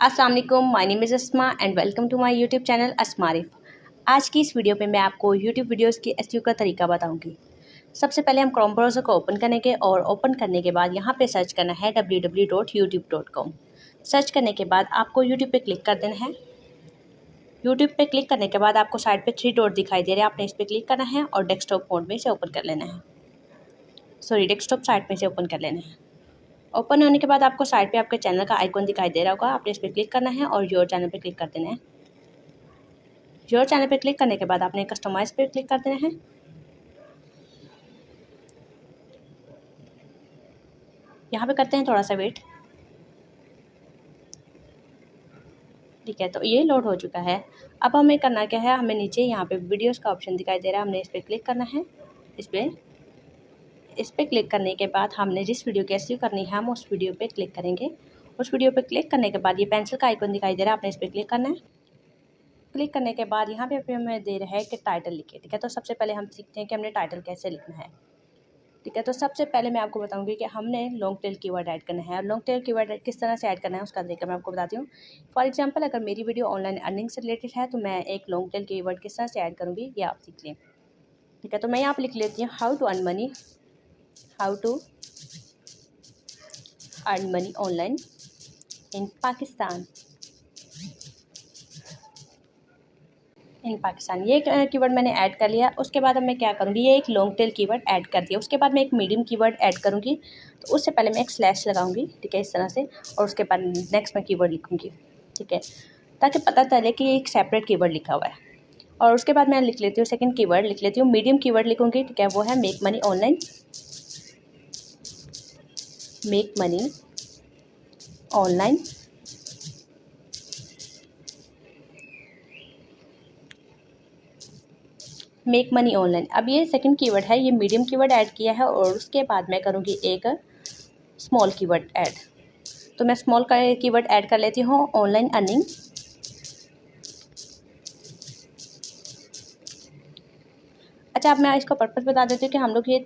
अस्सलाम वालेकुम, my name is Asma and welcome to my YouTube channel Asmarif. आज की इस वीडियो पे मैं आपको यूट्यूब वीडियोस की एसईओ का तरीका बताऊंगी। सबसे पहले हम क्रोम ब्राउज़र को ओपन करेंगे और ओपन करने के बाद यहाँ पे सर्च करना है www.youtube.com। सर्च करने के बाद आपको यूट्यूब पे क्लिक कर देना है। यूट्यूब पे क्लिक करने के बाद आपको साइड पे 3 डॉट दिखाई दे रहे हैं, आपने इस पर क्लिक करना है और डेस्कटॉप मोड में से ओपन कर लेना है। डेस्कटॉप साइट में से ओपन कर लेना है। ओपन होने के बाद आपको साइड पे आपके चैनल का आइकॉन दिखाई दे रहा होगा, आपने इस पर क्लिक करना है और योर चैनल पे क्लिक कर देना है। योर चैनल पे क्लिक करने के बाद आपने कस्टमाइज पे क्लिक कर देना है। यहाँ पे करते हैं थोड़ा सा वेट। ठीक है, तो ये लोड हो चुका है। अब हमें करना क्या है, हमें नीचे यहाँ पे वीडियोस का ऑप्शन दिखाई दे रहा है, हमने इस पर क्लिक करना है। इस पर क्लिक करने के बाद हमने जिस वीडियो की एसईओ करनी है हम उस वीडियो पे क्लिक करेंगे। उस वीडियो पे क्लिक करने के बाद ये पेंसिल का आइकन दिखाई दे रहा है, आपने इस पर क्लिक करना है। क्लिक करने के बाद यहाँ पे हमें दे रहा है कि टाइटल लिखे। ठीक है, तो सबसे पहले हम सीखते हैं कि हमने टाइटल कैसे लिखना है। ठीक है, तो सबसे पहले मैं आपको बताऊंगी कि हमने लॉन्ग टेल कीवर्ड ऐड करना है। और लॉन्ग टेल कीवर्ड किस तरह से ऐड करना है उसका तरीका मैं आपको बताती हूँ। फॉर एग्जांपल, अगर मेरी वीडियो ऑनलाइन अर्निंग से रिलेटेड है तो मैं एक लॉन्ग टेल कीवर्ड किस तरह से ऐड करूँगी ये आप सीख लें। ठीक है, तो मैं यहाँ पर लिख लेती हूँ how to earn money online in Pakistan. ये कीवर्ड मैंने ऐड कर लिया। उसके बाद अब मैं क्या करूँगी, ये एक लॉन्ग टेल कीवर्ड ऐड कर दिया। उसके बाद मैं एक मीडियम कीवर्ड ऐड करूँगी, तो उससे पहले मैं एक स्लैश लगाऊंगी। ठीक है, इस तरह से, और उसके बाद नेक्स्ट मैं कीवर्ड लिखूँगी। ठीक है, ताकि पता चले कि ये एक सेपरेट कीवर्ड लिखा हुआ है। और उसके बाद मैं लिख लेती हूँ सेकेंड कीवर्ड, लिख लेती हूँ मीडियम कीवर्ड लिखूँगी। ठीक है, वो है make money online make money online. अब ये सेकंड कीवर्ड है, ये मीडियम कीवर्ड ऐड किया है और उसके बाद मैं करूँगी एक स्मॉल कीवर्ड ऐड। तो मैं स्मॉल का कीवर्ड ऐड कर लेती हूँ ऑनलाइन अर्निंग। अच्छा, अब मैं इसका पर्पस बता देती हूँ कि हम लोग ये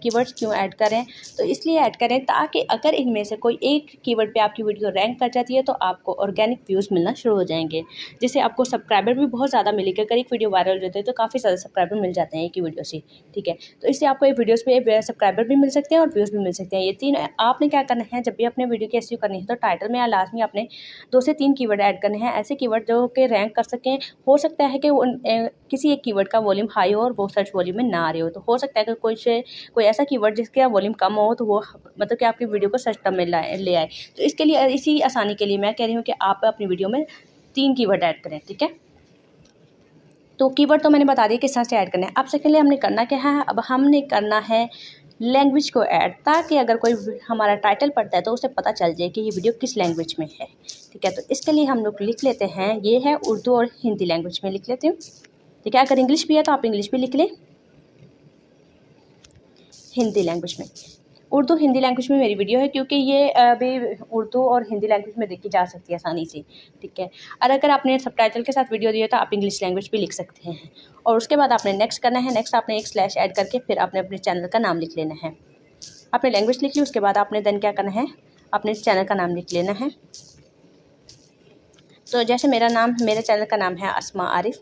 कीवर्ड्स क्यों ऐड करें। तो इसलिए ऐड करें ताकि अगर इनमें से कोई एक कीवर्ड पे आपकी वीडियो रैंक कर जाती है तो आपको ऑर्गेनिक व्यूज़ मिलना शुरू हो जाएंगे, जिससे आपको सब्सक्राइबर भी बहुत ज़्यादा मिलेंगे। अगर एक वीडियो वायरल हो जाती है तो काफ़ी ज़्यादा सब्सक्राइबर मिल जाते हैं एक ही वीडियो से। ठीक है, तो इससे आपको एक वीडियोज़ पे सब्सक्राइबर भी मिल सकते हैं और व्यूज़ भी मिल सकते हैं। ये तीन आपने क्या करना है, जब भी अपने वीडियो की एसईओ करनी है तो टाइटल में या लास्ट में आपने 2 से 3 कीवर्ड ऐड करने हैं, ऐसे कीवर्ड जो कि रैंक कर सकें। हो सकता है कि किसी एक कीवर्ड का वॉल्यूम हाई हो और वो सर्च वॉल्यूम में ना आ रहे हो, तो हो सकता है कि कोई ऐसा कीवर्ड जिसका वॉल्यूम कम हो तो वो मतलब कि आपकी वीडियो को सर्च टर्म में ले आए। तो इसके लिए, इसी आसानी के लिए मैं कह रही हूँ कि आप अपनी वीडियो में 3 कीवर्ड ऐड करें। ठीक है, तो कीवर्ड तो मैंने बता दिया किस तरह से ऐड करना है। अब सेकेंडली हमने करना क्या है, अब हमने करना है लैंग्वेज को ऐड, ताकि अगर कोई हमारा टाइटल पढ़ता है तो उसे पता चल जाए कि ये वीडियो किस लैंग्वेज में है। ठीक है, तो इसके लिए हम लोग लिख लेते हैं, ये है उर्दू और हिंदी लैंग्वेज में लिख लेती हूँ। ठीक है, अगर इंग्लिश भी है तो आप इंग्लिश भी लिख लें। हिंदी लैंग्वेज में, उर्दू हिंदी लैंग्वेज में मेरी वीडियो है, क्योंकि ये अभी उर्दू और हिंदी लैंग्वेज में देखी जा सकती है आसानी से। ठीक है, और अगर आपने सबटाइटल के साथ वीडियो दिया तो आप इंग्लिश लैंग्वेज भी लिख सकते हैं। और उसके बाद आपने नेक्स्ट करना है। नेक्स्ट आपने एक स्लैश ऐड करके फिर आपने अपने चैनल का नाम लिख लेना है। आपने लैंग्वेज लिख ली, उसके बाद आपने देन क्या करना है, अपने इस चैनल का नाम लिख लेना है। तो जैसे मेरे चैनल का नाम है अस्मा आरिफ।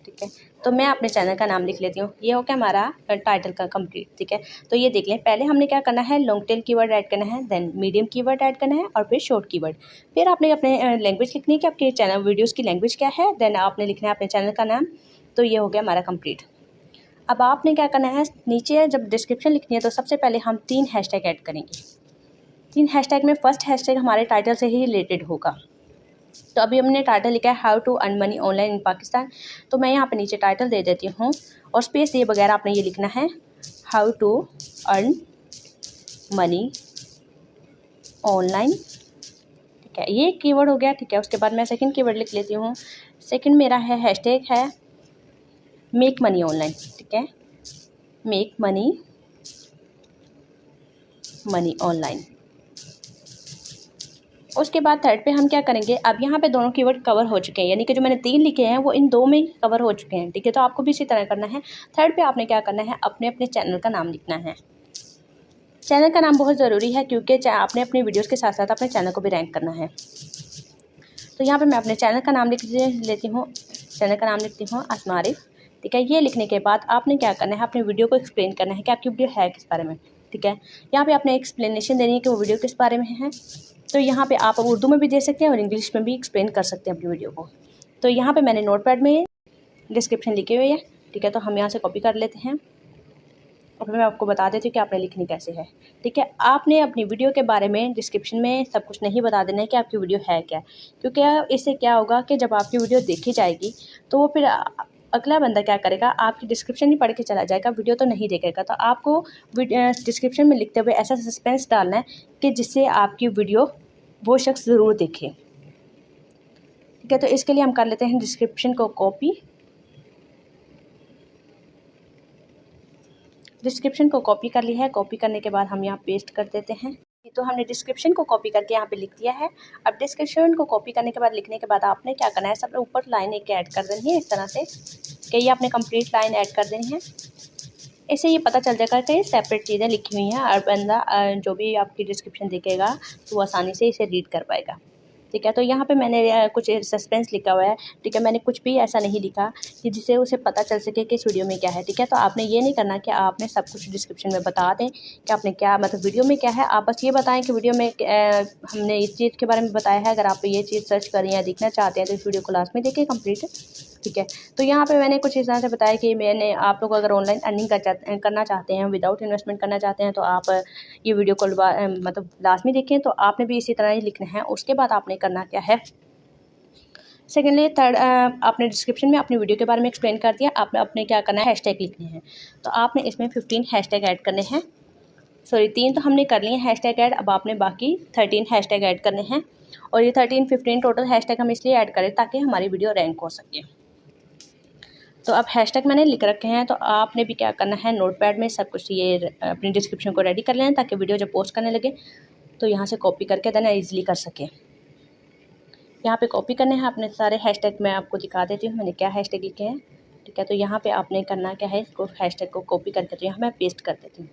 ठीक है, तो मैं अपने चैनल का नाम लिख लेती हूँ। ये हो गया हमारा टाइटल का कंप्लीट। ठीक है, तो ये देख लें, पहले हमने क्या करना है, लॉन्ग टेल कीवर्ड ऐड करना है, देन मीडियम कीवर्ड ऐड करना है और फिर शॉर्ट कीवर्ड। फिर आपने अपने लैंग्वेज लिखनी है कि आपके चैनल वीडियोज़ की लैंग्वेज क्या है, देन आपने लिखना है अपने चैनल का नाम। तो ये हो गया हमारा कंप्लीट। अब आपने क्या करना है, नीचे जब डिस्क्रिप्शन लिखनी है तो सबसे पहले हम 3 हैशटैग ऐड करेंगे। 3 हैशटैग में फर्स्ट हैशटैग हमारे टाइटल से ही रिलेटेड होगा। तो अभी हमने टाइटल लिखा है how to earn money online in Pakistan, तो मैं यहाँ पे नीचे टाइटल दे देती हूँ और स्पेस दिए बगैर आपने ये लिखना है how to earn money online. ठीक है, ये कीवर्ड हो गया। ठीक है, उसके बाद मैं सेकंड कीवर्ड लिख लेती हूँ। सेकंड मेरा है हैशटैग है मेक मनी ऑनलाइन। ठीक है, मेक मनी ऑनलाइन। उसके बाद थर्ड पे हम क्या करेंगे, अब यहाँ पे दोनों कीवर्ड कवर हो चुके हैं, यानी कि जो मैंने 3 लिखे हैं वो इन 2 में कवर हो चुके हैं। ठीक है, तो आपको भी इसी तरह करना है। थर्ड पे आपने क्या करना है, अपने अपने चैनल का नाम लिखना है। चैनल का नाम बहुत ज़रूरी है क्योंकि आपने अपनी वीडियोज़ के साथ साथ अपने चैनल को भी रैंक करना है। तो यहाँ पे मैं अपने चैनल का नाम लेती हूँ। चैनल का नाम लिखती हूँ आसमा आरिफ। ठीक है, ये लिखने के बाद आपने क्या करना है, अपने वीडियो को एक्सप्लेन करना है कि आपकी वीडियो है किस बारे में। ठीक है, यहाँ पे आपने एक्सप्लेनेशन देनी है कि वो वीडियो किस बारे में है। तो यहाँ पे आप उर्दू में भी दे सकते हैं और इंग्लिश में भी एक्सप्लेन कर सकते हैं अपनी वीडियो को। तो यहाँ पे मैंने नोटपैड में डिस्क्रिप्शन लिखी हुई है। ठीक है, तो हम यहाँ से कॉपी कर लेते हैं और मैं आपको बता देती हूँ कि आपने लिखनी कैसे है। ठीक है, आपने अपनी वीडियो के बारे में डिस्क्रिप्शन में सब कुछ नहीं बता देना है कि आपकी वीडियो है क्या, क्योंकि इससे क्या होगा कि जब आपकी वीडियो देखी जाएगी तो वो फिर अगला बंदा क्या करेगा, आपकी डिस्क्रिप्शन ही पढ़ के चला जाएगा, वीडियो तो नहीं देखेगा। तो आपको डिस्क्रिप्शन में लिखते हुए ऐसा सस्पेंस डालना है कि जिससे आपकी वीडियो वो शख्स ज़रूर देखे। ठीक है, तो इसके लिए हम कर लेते हैं डिस्क्रिप्शन को कॉपी। डिस्क्रिप्शन को कॉपी कर लिया है। कॉपी करने के बाद हम यहाँ पेस्ट कर देते हैं। तो हमने डिस्क्रिप्शन को कॉपी करके यहाँ पे लिख दिया है। अब डिस्क्रिप्शन को कॉपी करने के बाद लिखने के बाद आपने क्या करना है, सब ऊपर लाइन एक ऐड कर देनी है इस तरह से कि ये आपने कंप्लीट लाइन ऐड कर देनी है। इससे ये पता चल जाएगा कि सेपरेट चीज़ें लिखी हुई हैं और बंदा जो भी आपकी डिस्क्रिप्शन देखेगा तो वो आसानी से इसे रीड कर पाएगा। ठीक है, तो यहाँ पे मैंने कुछ सस्पेंस लिखा हुआ है। ठीक है, मैंने कुछ भी ऐसा नहीं लिखा कि जिससे उसे पता चल सके कि इस वीडियो में क्या है। ठीक है, तो आपने ये नहीं करना कि आपने सब कुछ डिस्क्रिप्शन में बता दें कि आपने क्या मतलब वीडियो में क्या है। आप बस ये बताएं कि वीडियो में हमने इस चीज़ के बारे में बताया है। अगर आप ये चीज़ सर्च करें या देखना चाहते हैं तो इस वीडियो को लास्ट में देखें कंप्लीट। ठीक है, तो यहाँ पे मैंने कुछ इस तरह से बताया कि मैंने आप लोग अगर ऑनलाइन अर्निंग करना चाहते हैं, विदाउट इन्वेस्टमेंट करना चाहते हैं, तो आप ये वीडियो को मतलब लाजमी देखें। तो आपने भी इसी तरह ही लिखना है। उसके बाद आपने करना क्या है, सेकेंडली थर्ड आपने डिस्क्रिप्शन में अपनी वीडियो के बारे में एक्सप्लेन कर दिया। आपने अपने क्या करना है, हैशटैग लिखने हैं। तो आपने इसमें 15 हैशटैग ऐड करने हैं। सॉरी 3 तो हमने कर लिए हैशटैग ऐड, अब आपने बाकी 13 हैशटैग ऐड करने हैं। और ये 13-15 टोटल हैशटैग हम इसलिए ऐड करें ताकि हमारी वीडियो रैंक हो सके। तो अब हैशटैग मैंने लिख रखे हैं। तो आपने भी क्या करना है, नोटपैड में सब कुछ ये अपनी डिस्क्रिप्शन को रेडी कर लेना ताकि वीडियो जब पोस्ट करने लगे तो यहाँ से कॉपी करके देना ईजिली कर सके। यहाँ पे कॉपी करने हैं अपने सारे हैशटैग। मैं आपको दिखा देती हूँ मैंने क्या हैशटैग लिखे हैं। ठीक है, तो यहाँ पे आपने करना क्या है, इसको हैशटैग को कॉपी करके तो यहाँ मैं पेस्ट कर देती हूँ।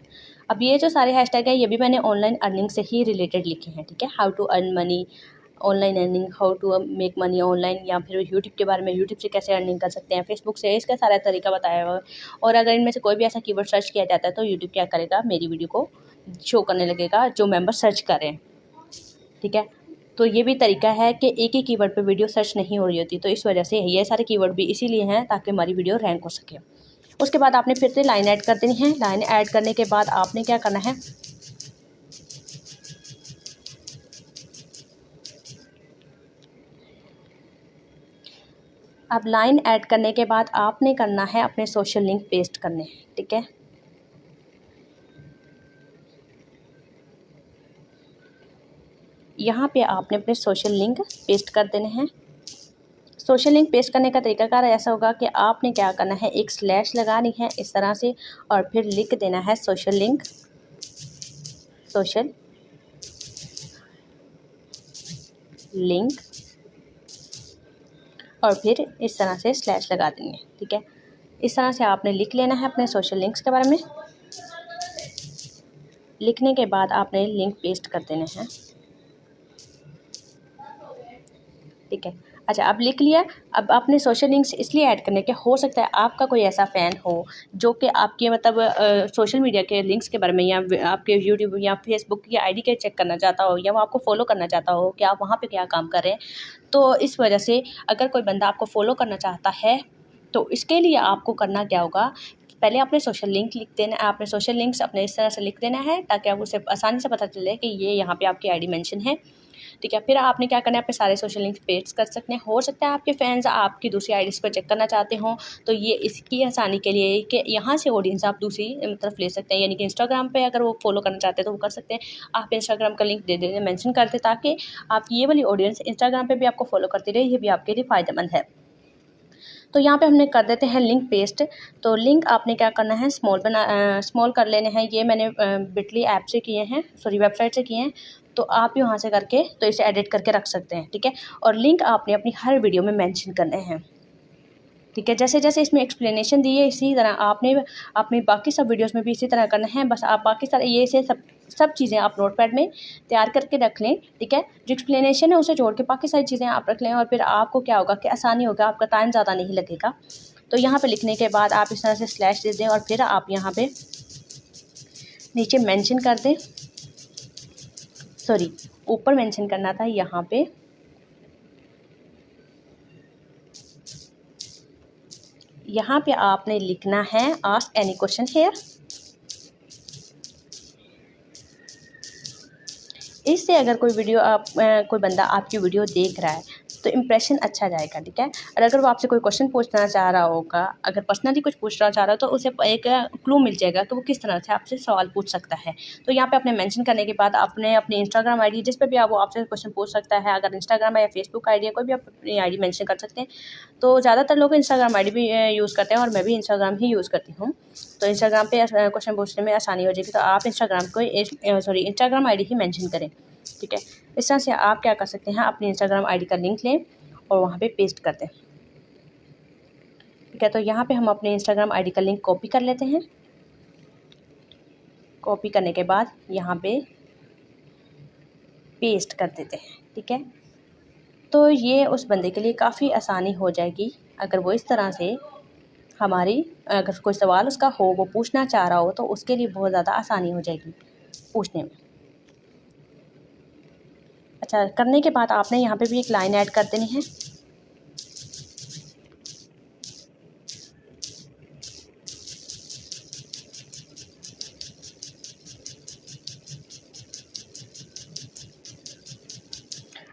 अब ये जो सारे हैशटैग है ये भी मैंने ऑनलाइन अर्निंग से ही रिलेटेड लिखे हैं। ठीक है, how to earn money online earning, how to make money online, या फिर यूट्यूब के बारे में, यूट्यूब से कैसे अर्निंग कर सकते हैं, फेसबुक से, इसका सारा तरीका बताया हुआ है। और अगर इनमें से कोई भी ऐसा कीवर्ड सर्च किया जाता है तो यूट्यूब क्या करेगा, मेरी वीडियो को शो करने लगेगा जो मेंबर सर्च करें। ठीक है, तो ये भी तरीका है कि एक ही कीवर्ड पे वीडियो सर्च नहीं हो रही होती। तो इस वजह से ये सारे कीवर्ड भी इसीलिए हैं ताकि हमारी वीडियो रैंक हो सके। उसके बाद आपने फिर से लाइन ऐड कर देनी है। लाइन ऐड करने के बाद आपने क्या करना है, अब लाइन ऐड करने के बाद आपने करना है अपने सोशल लिंक पेस्ट करने हैं। ठीक है, यहाँ पे आपने अपने सोशल लिंक पेस्ट कर देने हैं। सोशल लिंक पेस्ट करने का तरीकाकार ऐसा होगा कि आपने क्या करना है, एक स्लैश लगानी है इस तरह से और फिर लिख देना है सोशल लिंक, सोशल लिंक, और फिर इस तरह से स्लैश लगा देंगे। ठीक है, इस तरह से आपने लिख लेना है अपने सोशल लिंक्स के बारे में। लिखने के बाद आपने लिंक पेस्ट कर देने हैं। ठीक है, अच्छा अब लिख लिया। अब आपने सोशल लिंक्स इसलिए ऐड करने के, हो सकता है आपका कोई ऐसा फ़ैन हो जो कि आपके मतलब सोशल मीडिया के लिंक्स के बारे में या आपके यूट्यूब या फेसबुक की आईडी के चेक करना चाहता हो, या वो आपको फॉलो करना चाहता हो कि आप वहाँ पे क्या काम कर रहे हैं। तो इस वजह से अगर कोई बंदा आपको फॉलो करना चाहता है तो इसके लिए आपको करना क्या होगा, पहले आपने सोशल लिंक लिख देना, आपने सोशल लिंक्स अपने इस तरह से लिख देना है ताकि आप उसे आसानी से पता चले कि ये यहाँ पे आपकी आईडी मेंशन है। ठीक है, फिर आपने क्या करना है, अपने सारे सोशल लिंक्स पेस्ट कर सकते हैं। हो सकता है आपके फैंस आपकी दूसरी आईडीज़ पर चेक करना चाहते हों, तो ये इसकी आसानी के लिए कि यहाँ से ऑडियंस आप दूसरी तरफ ले सकते हैं। यानी कि इंस्टाग्राम पे अगर वो फॉलो करना चाहते हैं तो वो कर सकते हैं। आप इंस्टाग्राम का लिंक दे दें, मेंशन कर दें ताकि आप ये वाली ऑडियंस इंस्टाग्राम पे भी आपको फॉलो करती रहे। ये भी आपके लिए फ़ायदेमंद है। तो यहाँ पे हमने कर देते हैं लिंक पेस्ट। तो लिंक आपने क्या करना है, स्मॉल कर लेने हैं। ये मैंने बिटली ऐप से किए हैं, सॉरी वेबसाइट से किए हैं। तो आप यहाँ से करके तो इसे एडिट करके रख सकते हैं। ठीक है, और लिंक आपने अपनी हर वीडियो में मेंशन करने हैं। ठीक है। जैसे जैसे इसमें एक्सप्लेनेशन दी है इसी तरह आपने अपनी बाकी सब वीडियोस में भी इसी तरह करना है। बस आप बाकी सारे ये से सब चीज़ें आप नोटपैड में तैयार करके रख लें, ठीक है। जो एक्सप्लेनेशन है उसे छोड़ के बाकी सारी चीज़ें आप रख लें, और फिर आपको क्या होगा कि आसानी होगा, आपका टाइम ज़्यादा नहीं लगेगा। तो यहाँ पे लिखने के बाद आप इस तरह से स्लैश दे दें और फिर आप यहाँ पे नीचे मेंशन कर दें, सॉरी ऊपर मेंशन करना था, यहाँ पे आपने लिखना है आस्क एनी क्वेश्चन हेयर। इससे अगर कोई कोई बंदा आपकी वीडियो देख रहा है तो इम्प्रेशन अच्छा जाएगा, ठीक है। और अगर वो आपसे कोई क्वेश्चन पूछना चाह रहा होगा, अगर पर्सनली कुछ पूछना चाह रहा हो, तो उसे एक क्लू मिल जाएगा कि वो किस तरह से आपसे सवाल पूछ सकता है। तो यहाँ पे आपने मेंशन करने के बाद आपने अपनी इंस्टाग्राम आईडी, जिस पे भी वो आपसे क्वेश्चन पूछ सकता है, अगर इंस्टाग्राम है या फेसबुक आईडी है, कोई भी आप अपनी आईडी मेंशन कर सकते हैं। तो ज़्यादातर लोग इंस्टाग्राम आईडी भी यूज़ करते हैं और मैं भी इंस्टाग्राम ही यूज़ करती हूँ। तो इंस्टाग्राम पे क्वेश्चन पूछने में आसानी हो जाएगी, तो आप इंस्टाग्राम आईडी ही मेंशन करें, ठीक है। इस तरह से आप क्या कर सकते हैं, अपनी इंस्टाग्राम आईडी का लिंक लें और वहाँ पे पेस्ट कर दें, ठीक है। तो यहाँ पे हम अपने इंस्टाग्राम आईडी का लिंक कॉपी कर लेते हैं। कॉपी करने के बाद यहाँ पे पेस्ट कर देते हैं, ठीक है। तो ये उस बंदे के लिए काफ़ी आसानी हो जाएगी, अगर वो इस तरह से अगर कोई सवाल उसका हो, वो पूछना चाह रहा हो, तो उसके लिए बहुत ज़्यादा आसानी हो जाएगी पूछने में। अच्छा, करने के बाद आपने यहाँ पे भी एक लाइन ऐड कर देनी है।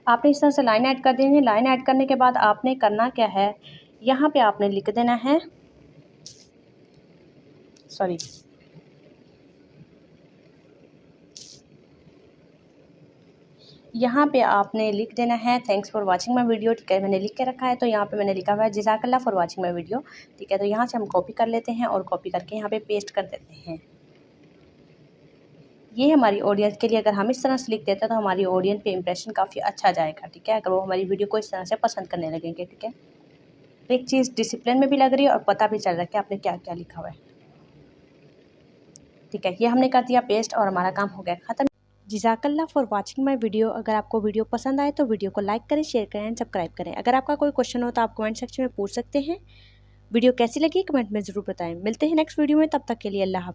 आपने इस तरह से लाइन ऐड कर देनी है। लाइन ऐड करने के बाद आपने करना क्या है, यहाँ पे आपने लिख देना है, सॉरी यहाँ पे आपने लिख देना है thanks for watching my video, ठीक है। मैंने लिख के रखा है, तो यहाँ पे मैंने लिखा हुआ है जज़ाकल्लाह फॉर वाचिंग माय वीडियो, ठीक है। तो यहाँ से हम कॉपी कर लेते हैं और कॉपी करके यहाँ पे पेस्ट कर देते हैं। ये हमारी ऑडियंस के लिए अगर हम इस तरह से लिख देते हैं तो हमारी ऑडियंस पे इंप्रेशन काफ़ी अच्छा जाएगा, ठीक है। अगर वो हमारी वीडियो को इस तरह से पसंद करने लगेंगे, ठीक है। एक चीज़ डिसिप्लिन में भी लग रही है और पता भी चल रहा है कि आपने क्या क्या लिखा हुआ है, ठीक है। ये हमने कर दिया पेस्ट और हमारा काम हो गया ख़त्म। जज़ाकल्लाह फॉर वाचिंग माय वीडियो। अगर आपको वीडियो पसंद आए तो वीडियो को लाइक करें, शेयर करें एंड सब्सक्राइब करें। अगर आपका कोई क्वेश्चन हो तो आप कमेंट सेक्शन में पूछ सकते हैं। वीडियो कैसी लगी कमेंट में ज़रूर बताएं। मिलते हैं नेक्स्ट वीडियो में, तब तक के लिए अल्लाह हाफ़िज़।